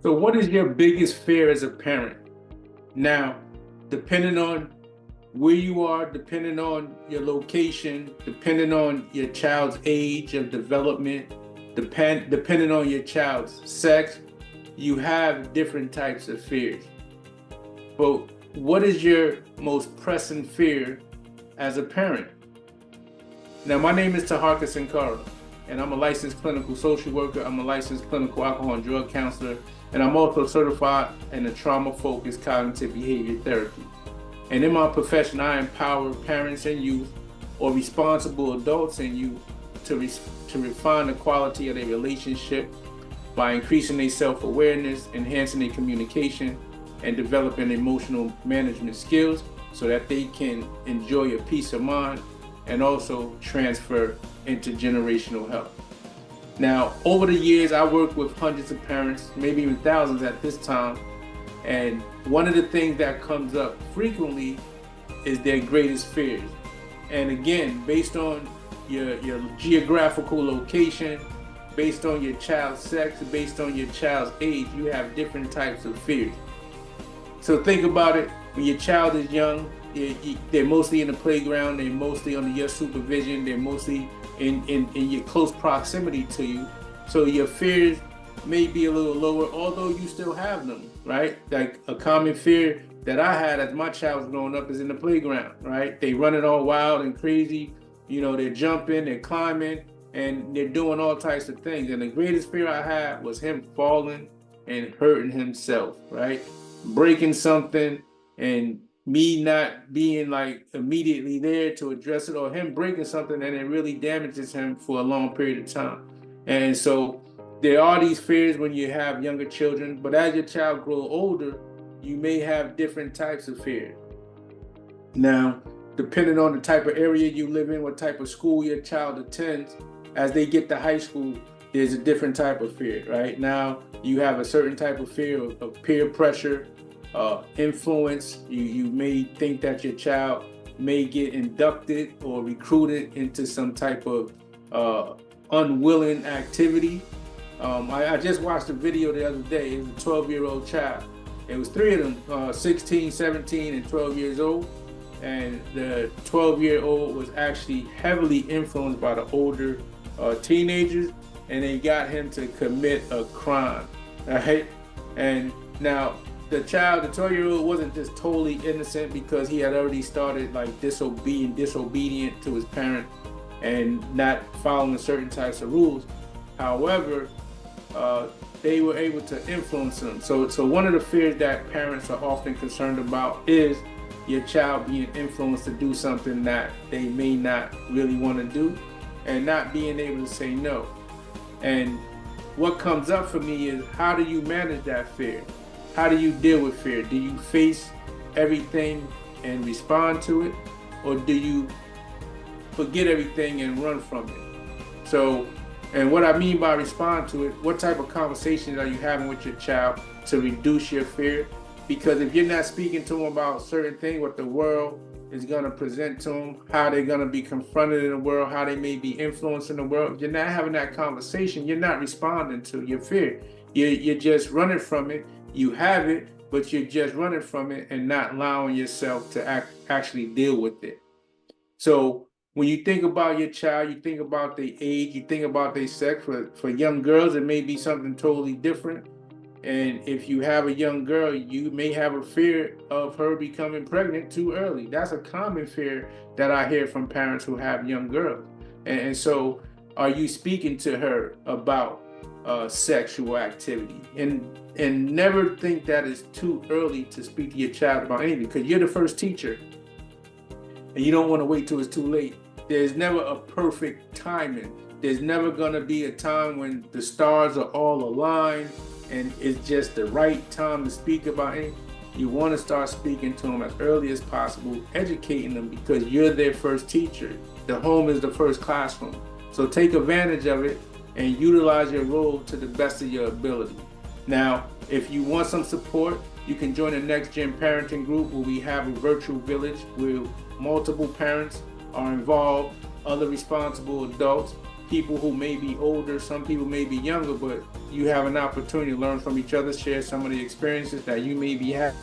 So what is your biggest fear as a parent? Now, depending on where you are, depending on your location, depending on your child's age of development, depending on your child's sex, you have different types of fears. But what is your most pressing fear as a parent? Now, my name is Taharka Sankara, and I'm a licensed clinical social worker. I'm a licensed clinical alcohol and drug counselor, and I'm also certified in a trauma-focused cognitive behavior therapy. And in my profession, I empower parents and youth, or responsible adults and youth, to refine the quality of their relationship by increasing their self-awareness, enhancing their communication, and developing emotional management skills so that they can enjoy a peace of mind and also transfer intergenerational health. Now, over the years, I worked with hundreds of parents, maybe even thousands at this time, and one of the things that comes up frequently is their greatest fears. And again, based on your geographical location, based on your child's sex, based on your child's age, you have different types of fears. So think about it, when your child is young, they're mostly in the playground, they're mostly under your supervision, they're mostly in your close proximity to you. So your fears may be a little lower, although you still have them, right? Like a common fear that I had as my child was growing up is in the playground, right? They running all wild and crazy, they're jumping, they're climbing, and they're doing all types of things. And the greatest fear I had was him falling and hurting himself, right? Breaking something and me not being like immediately there to address it, or him breaking something and it really damages him for a long period of time. And so there are these fears when you have younger children, but as your child grows older, you may have different types of fear. Now, depending on the type of area you live in, what type of school your child attends, as they get to high school, there's a different type of fear, right? Now, you have a certain type of fear of peer pressure, influence. You may think that your child may get inducted or recruited into some type of unwilling activity. I just watched a video the other day. It was a 12-year-old child. It was three of them, 16, 17, and 12 years old. And the 12-year-old was actually heavily influenced by the older teenagers, and they got him to commit a crime, right? And now, the 12-year-old wasn't just totally innocent because he had already started like disobedient to his parent and not following certain types of rules. However, they were able to influence him. So one of the fears that parents are often concerned about is your child being influenced to do something that they may not really want to do and not being able to say no. And what comes up for me is, how do you manage that fear? How do you deal with fear? Do you face everything and respond to it? Or do you forget everything and run from it? So, and what I mean by respond to it, what type of conversations are you having with your child to reduce your fear? Because if you're not speaking to them about certain things, what the world is going to present to them, how they're going to be confronted in the world, how they may be influenced in the world, if you're not having that conversation, you're not responding to your fear. You're just running from it. You have it, but you're just running from it and not allowing yourself to actually deal with it. So when you think about your child, you think about their age, you think about their sex. For young girls, it may be something totally different. And if you have a young girl, you may have a fear of her becoming pregnant too early. That's a common fear that I hear from parents who have young girls. And so are you speaking to her about sexual activity? And never think that it's too early to speak to your child about anything, because you're the first teacher and you don't want to wait till it's too late. There's never a perfect timing. There's never going to be a time when the stars are all aligned and it's just the right time to speak about anything. You want to start speaking to them as early as possible, educating them, because you're their first teacher. The home is the first classroom. So take advantage of it and utilize your role to the best of your ability. Now, if you want some support, you can join the Next Gen Parenting Group, where we have a virtual village where multiple parents are involved, other responsible adults, people who may be older, some people may be younger, but you have an opportunity to learn from each other, share some of the experiences that you may be having,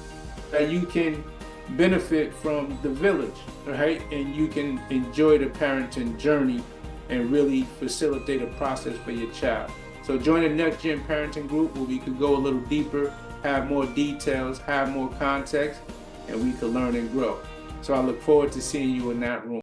that you can benefit from the village, right? And you can enjoy the parenting journey and really facilitate a process for your child. So join the Next Gen Parenting Group where we could go a little deeper, have more details, have more context, and we could learn and grow. So I look forward to seeing you in that room.